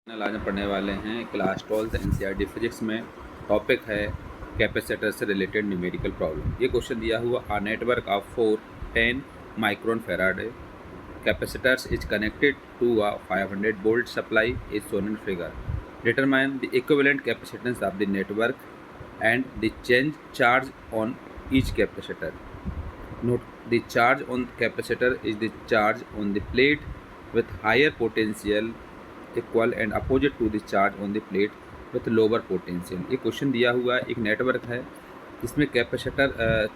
आज हम पढ़ने वाले हैं क्लास 12 एनसीईआरटी फिजिक्स में। टॉपिक है कैपेसिटर से रिलेटेड न्यूमेरिकल प्रॉब्लम। ये क्वेश्चन दिया हुआ a network of 10 microfarad capacitors is connected to a 500 volt supply is shown in figure. Determine the equivalent capacitance of the network and the change charge on each capacitor. Note the charge on capacitor is the charge on the plate with higher potential equal and opposite to the charge on the plate with lower potential। ये question दिया हुआ है, एक network है इसमें capacitor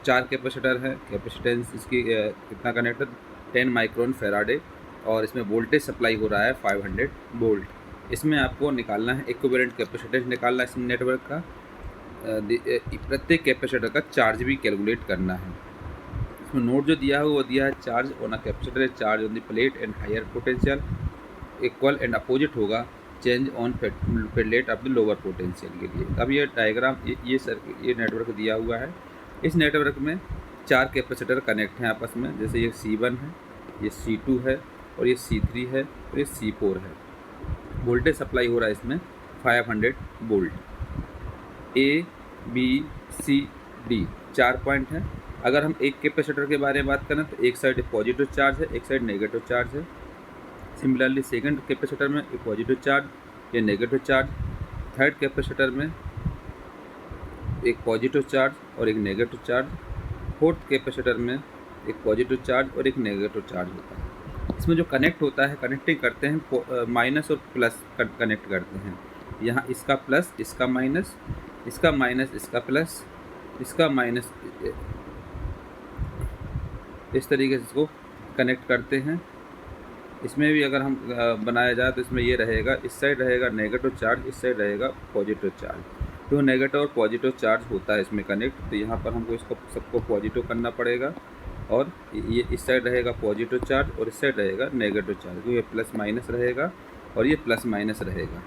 4 capacitor है। Capacitance इसकी कितना कनेक्टेड 10 माइक्रोन फेराडे और इसमें वोल्टेज सप्लाई हो रहा है 500 वोल्ट। इसमें आपको निकालना है इक्विवेलेंट कैपेसिटेंस निकालना है इस नेटवर्क का। प्रत्येक कैपेसिटर का चार्ज भी कैलकुलेट करना है। नोट जो दिया है वो दिया है charge on a capacitor charge on the plate and higher potential equal and opposite होगा change on plate of the lower potential के लिए। अब ये डायग्राम ये नेटवर्क दिया हुआ है। इस नेटवर्क में 4 कैपेसिटर कनेक्ट हैं आपस में, जैसे ये C1 है, ये C2 है और ये C3 है और ये C4 है। वोल्टेज सप्लाई हो रहा है इसमें 500 volt. A B C D 4 point हैं। अगर हम एक कैपेसिटर के बारे में बात करें तो एक साइड पॉजिटिव चार्ज है, एक साइड नेगेटिव चार्ज है। सिमिलरली सेकंड कैपेसिटर में एक पॉजिटिव चार्ज, ये नेगेटिव चार्ज। थर्ड कैपेसिटर में एक पॉजिटिव चार्ज और एक नेगेटिव चार्ज। फोर्थ कैपेसिटर में एक पॉजिटिव चार्ज और एक नेगेटिव चार्ज होता है। इसमें जो कनेक्ट होता है, कनेक्टिंग करते हैं माइनस और प्लस कनेक्ट करते हैं। यहाँ इसका प्लस, इसका माइनस, इसका माइनस, इसका प्लस, इसका माइनस, इस तरीके से इसको कनेक्ट करते हैं। इसमें भी अगर हम बनाया जाए तो इसमें ये रहेगा, इस साइड रहेगा नेगेटिव चार्ज, इस साइड रहेगा पॉजिटिव चार्ज। तो नेगेटिव और पॉजिटिव चार्ज होता है इसमें कनेक्ट, तो यहाँ पर हमको इसको सबको पॉजिटिव करना पड़ेगा और ये इस साइड रहेगा पॉजिटिव चार्ज और इस साइड रहेगा नेगेटिव चार्ज। तो ये प्लस माइनस रहेगा और ये प्लस माइनस रहेगा।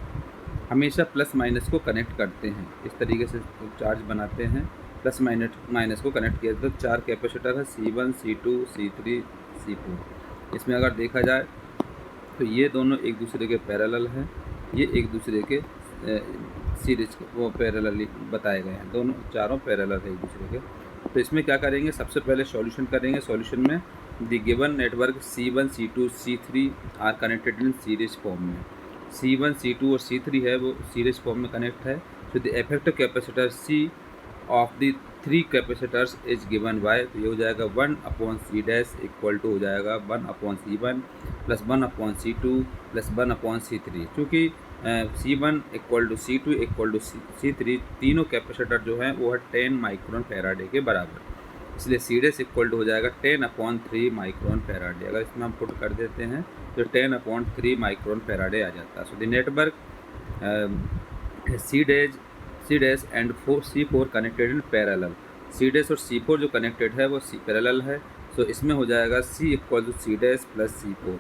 हमेशा प्लस माइनस को कनेक्ट करते हैं, इस तरीके से चार्ज बनाते हैं। प्लस माइनस को कनेक्ट किया तो 4 कैपेसिटर है C1 C2 C3 C4। इसमें अगर देखा जाए तो ये दोनों एक दूसरे के पैरेलल हैं, ये एक दूसरे के सीरीज वो पैरेलली बताए गए हैं, दोनों चारों पैरेलल है एक दूसरे के। तो इसमें क्या करेंगे, सबसे पहले सॉल्यूशन करेंगे। सॉल्यूशन में the given network C1 C2 C3 are connected in series form में। C1 C2 और C3 है वो सीरीज फॉर्म में कनेक्ट है। तो the effective capacitor C of the 3 capacitors is given by, तो ये हो जाएगा 1/C डैश इक्वल टू हो जाएगा 1/C1 plus 1/C2 plus 1/C3। चूँकि C1 equal to C2 equal to C3 तीनों कैपेसिटर जो हैं वो है 10 माइक्रोन फेराडे के बराबर, इसलिए C डैश इक्वल टू हो जाएगा 10/3 माइक्रोन फेराडे। अगर इसमें हम पुट कर देते हैं तो 10/3 माइक्रोन फेराडे आ जाता है। So the network C dash and C4 connected in parallel. C dash और C4 जो कनेक्टेड है वो पैरेलल है। सो इसमें हो जाएगा C equal to C dash plus C4।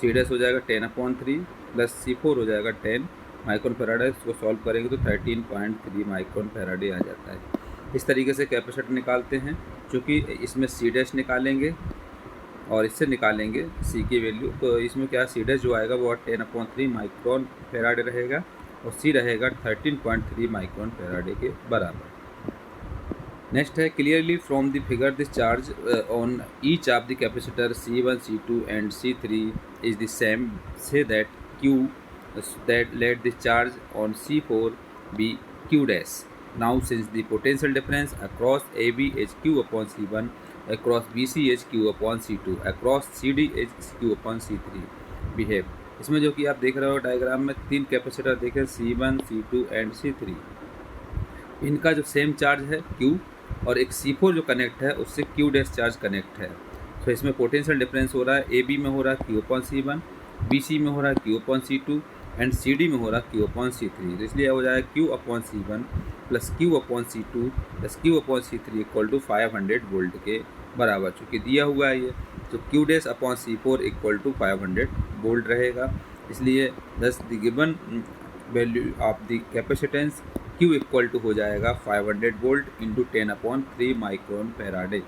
C dash हो जाएगा 10/3 प्लस C4 हो जाएगा 10 माइक्रोन फेराडे। इसको सॉल्व करेंगे तो 13.3 माइक्रोन फेराडे आ जाता है। इस तरीके से कैपेसिटर निकालते हैं। चूँकि इसमें C डैश निकालेंगे और इससे निकालेंगे C की वैल्यू, तो इसमें क्या C डैश जो आएगा वो 10/3 माइक्रोन फेराडे रहेगा और C रहेगा 13.3 माइक्रोन फेराडे के बराबर। नेक्स्ट है clearly from the figure this charge on each of the capacitor C1 C2 and C3 is the same, say that Q that let the charge on C4 be Q dash. Now since the potential difference across AB is Q/C1, across BC is Q/C2, across CD is Q/C3 behave। इसमें जो कि आप देख रहे हो diagram में 3 capacitor देखें C1 C2 and C3, इनका जो सेम चार्ज है Q और एक C4 जो कनेक्ट है उससे Q डैश चार्ज कनेक्ट है। तो इसमें पोटेंशियल डिफरेंस हो रहा है, AB में हो रहा है Q/C1, BC में हो रहा है Q/C2 एंड CD में हो रहा है Q/C3। तो इसलिए हो जाएगा Q/C1 plus Q/C2 plus Q/C3 equal to 500 volt के बराबर। चूँकि दिया हुआ है ये, तो Q डैश upon C4 equal to 500 volt रहेगा। इसलिए thus the given value of the capacitance Q equal to हो जाएगा 500 वोल्ट इंटू 10/3 माइक्रोन फेराडे।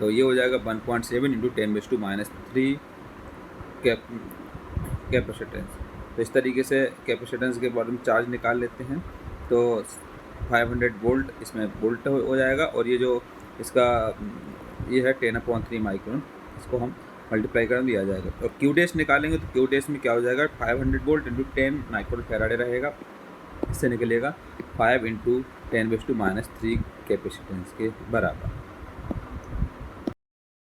तो ये हो जाएगा 1.7 इंटू 10⁻³ कैपेसिटेंस। तो इस तरीके से कैपेसिटेंस के बारे में चार्ज निकाल लेते हैं। तो 500 वोल्ट इसमें वोल्ट हो जाएगा, और ये जो इसका ये है 10/3 माइक्रोन, इसको हम मल्टीप्लाई कर दिया जाएगा। और क्यू डैश निकालेंगे तो क्यू डैश में क्या हो जाएगा, 500 वोल्ट इंटू 10 माइक्रोन फैराडे रहेगा। इससे निकलेगा 5 × 10⁻³ कैपेसिटेंस के बराबर।